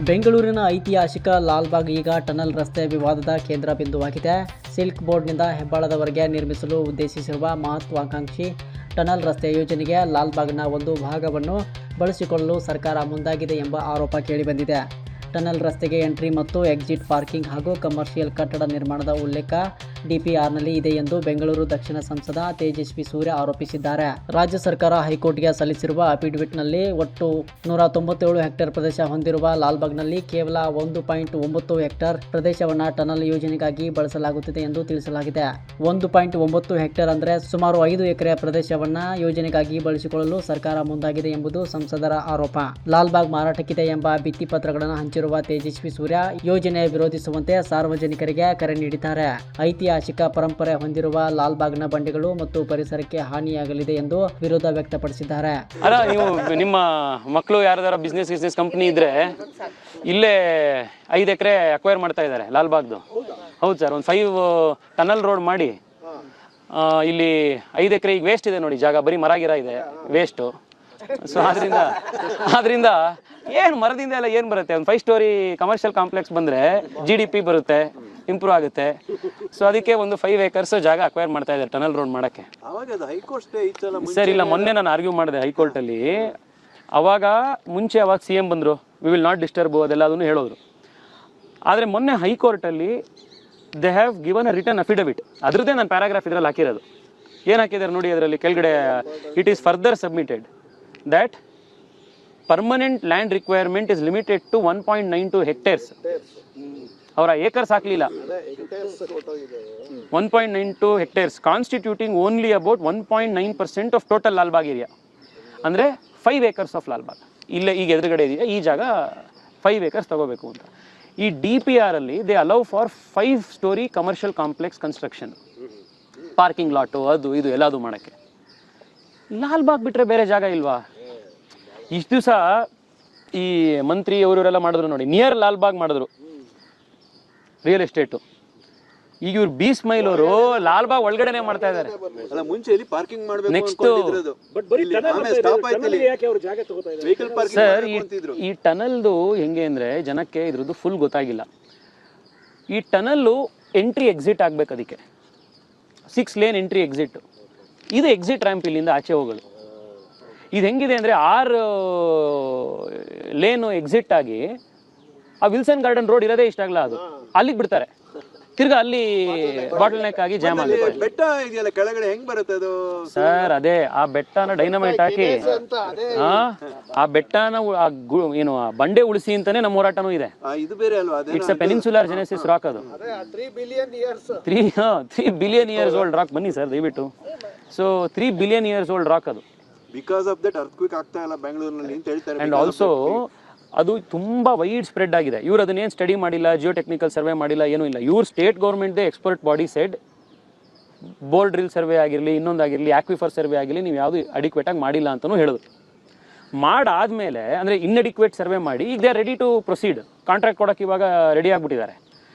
ಬೆಂಗಳೂರಿನ ಐತಿಹಾಸಿಕ ಲಾಲ್ಬಾಗ್ ಈಗ ಟನಲ್ ರಸ್ತೆ ವಿವಾದದ ಕೇಂದ್ರ ಬಿಂದುವಾಗಿದೆ. ಸಿಲ್ಕ್ ಬೋರ್ಡ್ನಿಂದ ಹೆಬ್ಬಾಳದವರೆಗೆ ನಿರ್ಮಿಸಲು ಉದ್ದೇಶಿಸಿರುವ ಮಹತ್ವಾಕಾಂಕ್ಷಿ ಟನಲ್ ರಸ್ತೆ ಯೋಜನೆಗೆ ಲಾಲ್ಬಾಗ್ನ ಒಂದು ಭಾಗವನ್ನು ಬಳಸಿಕೊಳ್ಳಲು ಸರ್ಕಾರ ಮುಂದಾಗಿದೆ ಎಂಬ ಆರೋಪ ಕೇಳಿಬಂದಿದೆ. ಟನಲ್ ರಸ್ತೆಗೆ ಎಂಟ್ರಿ ಮತ್ತು ಎಕ್ಸಿಟ್ ಪಾರ್ಕಿಂಗ್ ಹಾಗೂ ಕಮರ್ಷಿಯಲ್ ಕಟ್ಟಡ ನಿರ್ಮಾಣದ ಉಲ್ಲೇಖ ಡಿಪಿಆರ್ನಲ್ಲಿ ಇದೆ ಎಂದು ಬೆಂಗಳೂರು ದಕ್ಷಿಣ ಸಂಸದ ತೇಜಸ್ವಿ ಸೂರ್ಯ ಆರೋಪಿಸಿದ್ದಾರೆ. ರಾಜ್ಯ ಸರ್ಕಾರ ಹೈಕೋರ್ಟ್ಗೆ ಸಲ್ಲಿಸಿರುವ ಅಫಿಡವಿಟ್ನಲ್ಲಿ ಒಟ್ಟು 197 ಹೆಕ್ಟೇರ್ ಪ್ರದೇಶ ಹೊಂದಿರುವ ಲಾಲ್ಬಾಗ್ನಲ್ಲಿ ಕೇವಲ 1.9 ಹೆಕ್ಟೇರ್ ಪ್ರದೇಶವನ್ನು ಟನಲ್ ಯೋಜನೆಗಾಗಿ ಬಳಸಲಾಗುತ್ತಿದೆ ಎಂದು ತಿಳಿಸಲಾಗಿದೆ. 1.9 ಹೆಕ್ಟೇರ್ ಅಂದರೆ ಸುಮಾರು 5 ಎಕರೆ ಪ್ರದೇಶವನ್ನು ಯೋಜನೆಗಾಗಿ ಬಳಸಿಕೊಳ್ಳಲು ಸರ್ಕಾರ ಮುಂದಾಗಿದೆ ಎಂಬುದು ಸಂಸದರ ಆರೋಪ. ಲಾಲ್ಬಾಗ್ ಮಾರಾಟಕ್ಕಿದೆ ಎಂಬ ಭಿತ್ತಿಪತ್ರಗಳನ್ನು ಹಂಚಿರುವ ತೇಜಸ್ವಿ ಸೂರ್ಯ ಯೋಜನೆ ವಿರೋಧಿಸುವಂತೆ ಸಾರ್ವಜನಿಕರಿಗೆ ಕರೆ ನೀಡಿದ್ದಾರೆ. ಐತಿಹಾಸಿಕ ಪರಂಪರೆ ಹೊಂದಿರುವ ಲಾಲ್ಬಾಗ್ನ ಬಂಡೆಗಳು ಮತ್ತು ಪರಿಸರಕ್ಕೆ ಹಾನಿಯಾಗಲಿದೆ ಎಂದು ವಿರೋಧ ವ್ಯಕ್ತಪಡಿಸಿದ್ದಾರೆ. ಅಲ್ಲ, ನೀವು ನಿಮ್ಮ ಮಕ್ಕಳು ಯಾರ್ದಾರ ಬಿಸ್ನೆಸ್ ಕಂಪನಿ ಇದ್ರೆ ಇಲ್ಲೇ 5 ಎಕರೆ ಅಕ್ವೈರ್ ಮಾಡ್ತಾ ಇದ್ದಾರೆ ಲಾಲ್ಬಾಗ್ದು. ಹೌದು ಸರ್, ಒಂದು 5 ಟನಲ್ ರೋಡ್ ಮಾಡಿ ಇಲ್ಲಿ 5 ಎಕರೆ ಈಗ ವೇಸ್ಟ್ ಇದೆ ನೋಡಿ, ಜಾಗ ಬರೀ ಮರ ಗಿರ ಇದೆ ವೇಸ್ಟು. ಸೊ ಆದ್ರಿಂದ ಏನು ಮರದಿಂದ ಎಲ್ಲ ಏನು ಬರುತ್ತೆ, ಒಂದು 5 ಸ್ಟೋರಿ ಕಮರ್ಷಿಯಲ್ ಕಾಂಪ್ಲೆಕ್ಸ್ ಬಂದರೆ GDP ಬರುತ್ತೆ, ಇಂಪ್ರೂವ್ ಆಗುತ್ತೆ. ಸೊ ಅದಕ್ಕೆ ಒಂದು 5 ಏಕರ್ಸ್ ಜಾಗ ಅಕ್ವೈರ್ ಮಾಡ್ತಾ ಇದ್ದಾರೆ ಟನಲ್ ರೋಡ್ ಮಾಡೋಕ್ಕೆ. ಸರ್ ಇಲ್ಲ, ಮೊನ್ನೆ ನಾನು ಆರ್ಗ್ಯೂ ಮಾಡಿದೆ ಹೈಕೋರ್ಟಲ್ಲಿ. ಅವಾಗ CM ಬಂದರು, ವಿ ವಿಲ್ ನಾಟ್ ಡಿಸ್ಟರ್ಬ್ ಅದೆಲ್ಲ ಅದನ್ನು ಹೇಳೋರು. ಆದರೆ ಮೊನ್ನೆ ಹೈಕೋರ್ಟಲ್ಲಿ they have given a return affidavit. ಅದ್ರದ್ದೇ ನಾನು ಪ್ಯಾರಾಗ್ರಾಫ್ ಇದರಲ್ಲಿ ಹಾಕಿರೋದು. ಏನು ಹಾಕಿದ್ದಾರೆ ನೋಡಿ ಅದರಲ್ಲಿ ಕೆಳಗಡೆ, it is further submitted that permanent land requirement is limited to 1.92 hectares. ಅವರ ಏಕರ್ಸ್ ಹಾಕಲಿಲ್ಲ, 1.92 hectares constituting only about 1.9% of total Lalbagh area. ಅಂದರೆ 5 acres ಆಫ್ ಲಾಲ್ಬಾಗ್. ಇಲ್ಲೇ ಈಗ ಎದುರುಗಡೆ ಇದೆಯಾ ಈ ಜಾಗ 5 acres ತಗೋಬೇಕು ಅಂತ. ಈ DPR ಅಲ್ಲಿ they allow for 5 story commercial complex construction, parking lot ಅದು ಇದು ಎಲ್ಲದು ಮಾಡೋಕ್ಕೆ. ಲಾಲ್ಬಾಗ್ ಬಿಟ್ಟರೆ ಬೇರೆ ಜಾಗ ಇಲ್ವಾ? ಇಷ್ಟು ದಿವಸ ಈ ಮಂತ್ರಿ ಅವರೆಲ್ಲ ಮಾಡಿದ್ರು ನೋಡಿ, ನಿಯರ್ ಲಾಲ್ಬಾಗ್ ಮಾಡಿದ್ರು ರಿಯಲ್ ಎಸ್ಟೇಟು. ಈಗ ಇವ್ರು ಬಿ ಸ್ಮೈಲ್ ಅವರು ಲಾಲ್ಬಾಗ್ ಒಳಗಡೆನೆ ಮಾಡ್ತಾ ಇದ್ದಾರೆ. ನೆಕ್ಸ್ಟ್ ಸರ್, ಈ ಟನಲ್ದು ಹೆಂಗೆ ಅಂದರೆ ಜನಕ್ಕೆ ಇದ್ರದ್ದು ಫುಲ್ ಗೊತ್ತಾಗಿಲ್ಲ. ಈ ಟನಲ್ಲು ಎಂಟ್ರಿ ಎಕ್ಸಿಟ್ ಆಗ್ಬೇಕು, ಅದಕ್ಕೆ 6 ಲೇನ್ ಎಂಟ್ರಿ ಎಕ್ಸಿಟ್. ಇದು ಎಕ್ಸಿಟ್ ರ್ಯಾಂಪ್ ಇಲ್ಲಿಂದ ಆಚೆ ಹೋಗಲು. ಇದು ಹೆಂಗಿದೆ ಅಂದರೆ 6 ಲೇನು ಎಕ್ಸಿಟ್ ಆಗಿ ಆ ವಿಲ್ಸನ್ ಗಾರ್ಡನ್ ರೋಡ್ ಇರೋದೇ ಇಷ್ಟ ಆಗಲ್ಲ, ಅದು ಅಲ್ಲಿಗೆ ಬಿಡ್ತಾರೆ. ತಿರ್ಗಾ ಅಲ್ಲಿ ಬಾಟಲ್ ನೆಕ್ ಆಗಿ ಜಾಮ್ ಆಗುತ್ತೆ. ಬೆಟ್ಟ ಇದೆಯಲ್ಲ ಕೆಳಗಡೆ, ಹೆಂಗ್ ಬರುತ್ತೆ ಅದು ಸರ್? ಅದೇ ಆ ಬೆಟ್ಟನ ಡೈನಮೈಟ್ ಹಾಕಿ ಆ ಬೆಟ್ಟನ ಏನು ಆ ಬಂಡೆ ಉಳಿಸಿ ಅಂತಾನೆ ನಮ್ಮ ಹೋರಾಟನೂ ಇದೆ. ಇದು ಬೇರೆ ಅಲ್ವಾ? It's a peninsular Genesis rock. ಅದು 3 ಬಿಲಿಯನ್ ಇಯರ್ಸ್ ಓಲ್ಡ್ ರಾಕ್. ಬನ್ನಿ ಸರ್ ದಯವಿಟ್ಟು. So 3 billion years old rock ಅದು. ಬಿಕಾಸ್ ಆಫ್ ದಟ್ ಅರ್ಥಕ್ವೇಕ್ ಆಗ್ತಾ ಇಲ್ಲ ಬೆಂಗಳೂರಿನಲ್ಲಿ ಅಂತ ಹೇಳ್ತಾರೆ. ಅಂಡ್ ಆಲ್ಸೋ ಅದು ತುಂಬಾ ವೈಡ್ ಸ್ಪ್ರೆಡ್ ಆಗಿದೆ. ಇವ್ರು ಅದನ್ನೇನು ಸ್ಟಡಿ ಮಾಡಿಲ್ಲ, ಜಿಯೋ ಟೆಕ್ನಿಕಲ್ ಸರ್ವೆ ಮಾಡಿಲ್ಲ, ಏನೂ ಇಲ್ಲ. ಇವ್ರು ಸ್ಟೇಟ್ ಗೌರ್ಮೆಂಟ್ದೇ expert body said bore drill survey ಆಗಿರಲಿ, ಇನ್ನೊಂದಾಗಿರಲಿ, ಆಕ್ವಿಫರ್ ಸರ್ವೆ ಆಗಿರಲಿ, ನೀವು ಯಾವುದು ಅಡಿಕ್ವೇಟ್ ಆಗಿ ಮಾಡಿಲ್ಲ ಅಂತಲೂ ಹೇಳಿದ್ರು. ಮಾಡಾದ್ಮೇಲೆ ಅಂದರೆ ಇನ್ಅಡಿಕ್ವೇಟ್ ಸರ್ವೆ ಮಾಡಿ ಈಗ they are ready to proceed. Contract ಕೊಡೋಕೆ ಇವಾಗ ರೆಡಿ ಆಗಿಬಿಟ್ಟಿದ್ದಾರೆ.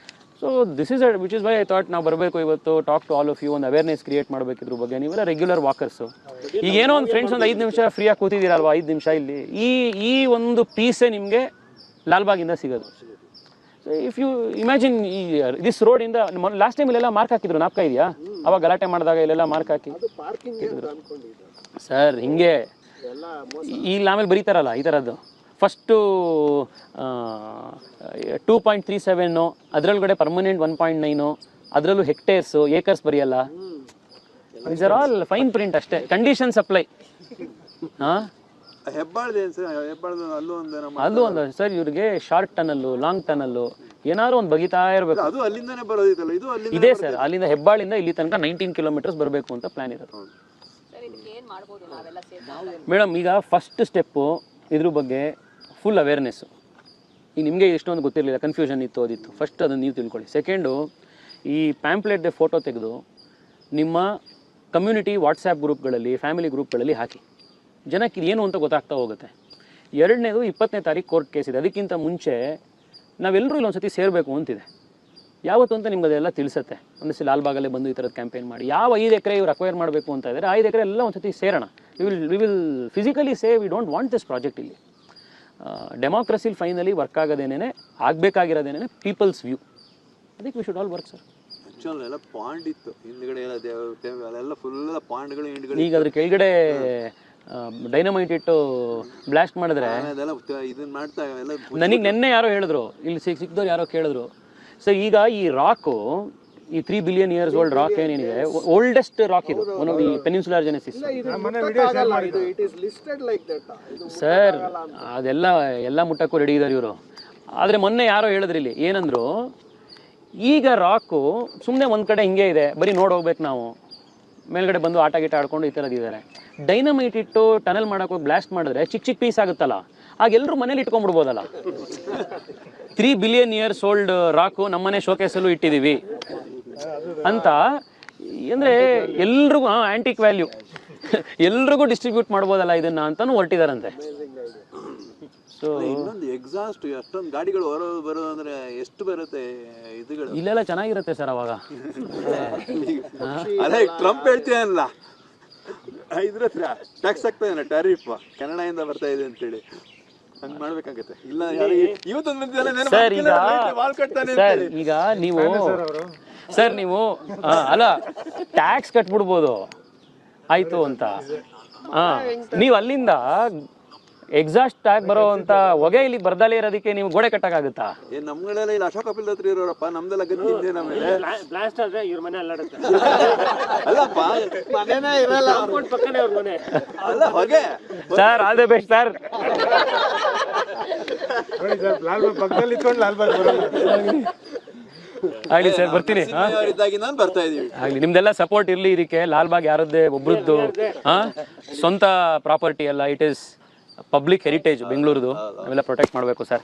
So this is which is why I thought ನಾವು ಬರಬೇಕು ಇವತ್ತು, talk to all of you, ಒಂದು ಅವೇರ್ನೆಸ್ ಕ್ರಿಯೇಟ್ ಮಾಡಬೇಕಿದ್ರ ಬಗ್ಗೆ. ನೀವೆಲ್ಲ ರೆಗ್ಯುಲರ್ ವಾಕರ್ಸು. ಈಗ ಏನೋ ಒಂದು ಫ್ರೆಂಡ್ಸ್ ಒಂದು 5 ನಿಮಿಷ ಫ್ರೀಯಾಗಿ ಕೂತಿದ್ದೀರಲ್ವಾ, 5 ನಿಮಿಷ ಇಲ್ಲಿ ಈ ಒಂದು ಪೀಸೇ ನಿಮಗೆ ಲಾಲ್ಬಾಗಿಂದ ಸಿಗೋದು. ಸೊ ಇಫ್ ಯು ಇಮ್ಯಾಜಿನ್ ಈ ದಿಸ್ ರೋಡಿಂದ ಲಾಸ್ಟ್ ಟೈಮ್ ಇಲ್ಲೆಲ್ಲ ಮಾರ್ಕ್ ಹಾಕಿದ್ರು, ನಾಪ್ಕ ಇದೆಯಾ? ಅವಾಗ ಗಲಾಟೆ ಮಾಡಿದಾಗ ಇಲ್ಲೆಲ್ಲ ಮಾರ್ಕ್ ಹಾಕಿ ಸರ್ ಹಿಂಗೆ ಇಲ್ಲಿ ಆಮೇಲೆ ಬರೀತಾರಲ್ಲ ಈ ಥರದ್ದು. ಫಸ್ಟು 2.37 ಅದರೊಳಗಡೆ ಪರ್ಮನೆಂಟ್ 1.9, ಅದರಲ್ಲೂ ಹೆಕ್ಟೇರ್ಸು ಏಕರ್ಸ್ ಬರೆಯಲ್ಲ. These are all fine print ಅಷ್ಟೇ, ಕಂಡೀಷನ್ ಸಪ್ಲೈ. ಅಲ್ಲೂ ಒಂದು ಸರ್ ಇವ್ರಿಗೆ ಶಾರ್ಟ್ ಟನಲ್ಲು, ಲಾಂಗ್ ಟನಲ್ಲು ಏನಾದ್ರು ಒಂದು ಬಗಿತಾ ಇರಬೇಕು. ಇದೆ ಸರ್, ಅಲ್ಲಿಂದ ಹೆಬ್ಬಾಳಿಂದ ಇಲ್ಲಿ ತನಕ 19 ಕಿಲೋಮೀಟರ್ಸ್ ಬರಬೇಕು ಅಂತ ಪ್ಲಾನ್ ಇರೋದು. ಮೇಡಮ್ ಈಗ ಫಸ್ಟ್ ಸ್ಟೆಪ್ಪು ಇದ್ರ ಬಗ್ಗೆ ಫುಲ್ ಅವೇರ್ನೆಸ್ಸು. ಈಗ ನಿಮಗೆ ಎಷ್ಟೊಂದು ಗೊತ್ತಿರಲಿಲ್ಲ, ಕನ್ಫ್ಯೂಷನ್ ಇತ್ತು, ಅದಿತ್ತು. ಫಸ್ಟ್ ಅದನ್ನು ನೀವು ತಿಳ್ಕೊಳ್ಳಿ. ಸೆಕೆಂಡು, ಈ ಪ್ಯಾಂಪ್ಲೆಟ್ದೆ ಫೋಟೋ ತೆಗೆದು ನಿಮ್ಮ ಕಮ್ಯುನಿಟಿ ವಾಟ್ಸ್ಯಾಪ್ ಗ್ರೂಪ್ಗಳಲ್ಲಿ, ಫ್ಯಾಮಿಲಿ ಗ್ರೂಪ್ಗಳಲ್ಲಿ ಹಾಕಿ. ಜನಕ್ಕೆ ಇದೇನು ಅಂತ ಗೊತ್ತಾಗ್ತಾ ಹೋಗುತ್ತೆ. 2ನೇದು 20ನೇ ತಾರೀಕು ಕೋರ್ಟ್ ಕೇಸ್ ಇದೆ. ಅದಕ್ಕಿಂತ ಮುಂಚೆ ನಾವೆಲ್ಲರೂ ಇಲ್ಲೊಂದು ಸತಿ ಸೇರಬೇಕು ಅಂತಿದೆ. ಯಾವತ್ತು ಅಂತ ನಿಮ್ಗೆ ಅದೆಲ್ಲ ತಿಳಿಸುತ್ತೆ. ಒಂದಿಸಿ ಲಾಲ್ಬಾಗಲ್ಲೇ ಬಂದು ಈ ಥರದ್ದು ಕ್ಯಾಂಪೇನ್ ಮಾಡಿ ಯಾವ 5 ಎಕರೆ ಇವ್ರು ಅಕ್ವೈರ್ ಮಾಡಬೇಕು ಅಂತ ಇದ್ದಾರೆ, 5 ಎಕರೆ ಎಲ್ಲ ಒಂದು ಸತಿ ಸೇರೋಣ. We will physically say we don't want this project ಇಲ್ಲಿ. ಡೆಮೋಕ್ರಸಿಲಿ ಫೈನಲಿ ವರ್ಕ್ ಆಗೋದೇನೇ ಆಗಬೇಕಾಗಿರೋದೇನೇ ಪೀಪಲ್ಸ್ ವ್ಯೂ. ಅದಕ್ಕೆ we should all work sir. Actual ಎಲ್ಲ ಪಾಂಡ್ ಇತ್ತು ಹಿಂದ್ಗಡೆ ಎಲ್ಲ ಅಲ್ಲೆಲ್ಲ ಫುಲ್ ಪಾಂಡ್ಗಳು ಹಿಂದ್ಗಡೆ. ಈಗ ಅದ್ರ ಕೆಳಗಡೆ ಡೈನಮೈಟ್ ಇಟ್ಟು ಬ್ಲಾಸ್ಟ್ ಮಾಡಿದ್ರೆ ಅದೆಲ್ಲ ಇದನ್ನ ಮಾಡ್ತಾ ಎಲ್ಲ ನನಗೆ ನೆನ್ನೆ ಯಾರೋ ಹೇಳಿದ್ರು, ಇಲ್ಲಿ ಸಿಕ್ಕಿದವ್ರು ಯಾರೋ ಕೇಳಿದ್ರು ಸರ್, ಈಗ ಈ ರಾಕು, ಈ 3 billion years old ರಾಕ್ ಏನೇನಿದೆ, ಓಲ್ಡೆಸ್ಟ್ ರಾಕ್ ಇದು, one of the peninsular Genesis sir. ಅದೆಲ್ಲ ಎಲ್ಲ ಮುಟ್ಟಕ್ಕೂ ರೆಡಿ ಇದ್ದಾರೆ ಇವರು. ಆದರೆ ಮೊನ್ನೆ ಯಾರೋ ಹೇಳಿದ್ರಿ ಇಲ್ಲಿ ಏನಂದ್ರು, ಈಗ ರಾಕು ಸುಮ್ಮನೆ ಒಂದು ಕಡೆ ಹಿಂಗೆ ಇದೆ, ಬರೀ ನೋಡಿ ಹೋಗ್ಬೇಕು ನಾವು, ಮೇಲ್ಗಡೆ ಬಂದು ಆಟ ಗೀಟ ಆಡ್ಕೊಂಡು ಈ ಥರದಿದ್ದಾರೆ. ಡೈನಮೈಟ್ ಇಟ್ಟು ಟನಲ್ ಮಾಡೋಕೆ ಹೋಗಿ ಬ್ಲಾಸ್ಟ್ ಮಾಡಿದ್ರೆ ಚಿಕ್ಕ ಚಿಕ್ಕ ಪೀಸ್ ಆಗುತ್ತಲ್ಲ, ಆಗ ಎಲ್ಲರೂ ಮನೇಲಿ ಇಟ್ಕೊಂಡ್ಬಿಡ್ಬೋದಲ್ಲ. 3 billion years old ರಾಕು ನಮ್ಮನೆ ಶೋಕೇಸಲ್ಲೂ ಇಟ್ಟಿದ್ದೀವಿ ಅಂತ ಅಂದರೆ ಎಲ್ರಿಗೂ ಆಂಟಿಕ್ ವ್ಯಾಲ್ಯೂ ಎಲ್ರಿಗೂ ಡಿಸ್ಟ್ರಿಬ್ಯೂಟ್ ಮಾಡ್ಬೋದಲ್ಲ ಇದನ್ನ ಅಂತಾನು ಹೊರಟಿದಾರಂತೆ. ಸೊ ಇನ್ನೊಂದು ಎಕ್ಸಾಸ್ಟ್ ಅಷ್ಟೊಂದು ಗಾಡಿಗಳು ಬರೋದು ಅಂದ್ರೆ ಎಷ್ಟು ಬರುತ್ತೆ ಇದುಗಳು? ಇಲ್ಲೆಲ್ಲ ಚೆನ್ನಾಗಿರುತ್ತೆ ಸರ್ ಅವಾಗ. ಅದೇ ಟ್ರಂಪ್ ಹೇಳ್ತೀಯಲ್ಲ, ಇದ್ರ ಹತ್ರ ಟ್ಯಾಕ್ಸ್ ಆಗ್ತಾ ಇದೆ, ಟ್ಯಾರಿಫ್ ಕೆನಡಾಯಿಂದ ಬರ್ತಾ ಇದೆ ಅಂತೇಳಿ ಹಂಗ್ ಮಾಡ್ಬೇಕಾಗತ್ತೆ. ಇಲ್ಲ ಸರ್ ಈಗ ನೀವು ಸರ್ ನೀವು ಅಲ್ಲ ಟ್ಯಾಕ್ಸ್ ಕಟ್ಬಿಡ್ಬೋದು ಆಯ್ತು ಅಂತ, ನೀವು ಅಲ್ಲಿಂದ ಎಕ್ಸಾಸ್ಟ್ ಆಗಿ ಬರೋ ಅಂತ ಹೊಗೆ ಇಲ್ಲಿ ಬರ್ದಲೇ ಇರೋದಕ್ಕೆ ನೀವು ಗೋಡೆ ಕಟ್ಟಕ್ಕಾಗುತ್ತಾ? ನಮ್ಗಳೆಲ್ಲ ಇಲ್ಲಿ ಅಶೋಕ್ ಕಪಿಲ್ ಹತ್ರ ಇರೋರಪ್ಪ, ನಮ್ದೆಲ್ಲ ಗತಿ ನಮಗೆ ಬ್ಲಾಸ್ಟ್ ಆದ್ರೆ ಇವ್ರ ಮನೆ ಅಲ್ಲಾಡುತ್ತೆ. ಅಲ್ಲಪ್ಪ ಮನೆನೇ ಇರಲ್ಲ, ಪಕ್ಕನೇ ಅವ್ರ ಮನೆ. ಅಲ್ಲ ಹೊಗೆ sir all the best sir. Lalbagh ಪಕ್ಕದಲ್ಲಿ ಇಟ್ಕೊಂಡು ಲಾಲ್ಬಾಗ್ ಬರೋದು. ಆಗ್ಲಿ ಸರ್, ಬರ್ತೀನಿ. ಇದ್ದಾಗಿ ನಾನು ಬರ್ತಾ ಇದೀವಿ. ಆಗ್ಲಿ, ನಿಮ್ದೆಲ್ಲ ಸಪೋರ್ಟ್ ಇರ್ಲಿ ಇದಕ್ಕೆ. ಲಾಲ್ಬಾಗ್ ಯಾರದ್ದೇ ಒಬ್ರದ್ದು ಸ್ವಂತ ಪ್ರಾಪರ್ಟಿ ಅಲ್ಲ, ಇಟ್ ಈಸ್ ಪಬ್ಲಿಕ್ ಹೆರಿಟೇಜ್ ಬೆಂಗಳೂರದು. ನಾವೆಲ್ಲ ಪ್ರೊಟೆಕ್ಟ್ ಮಾಡಬೇಕು ಸರ್.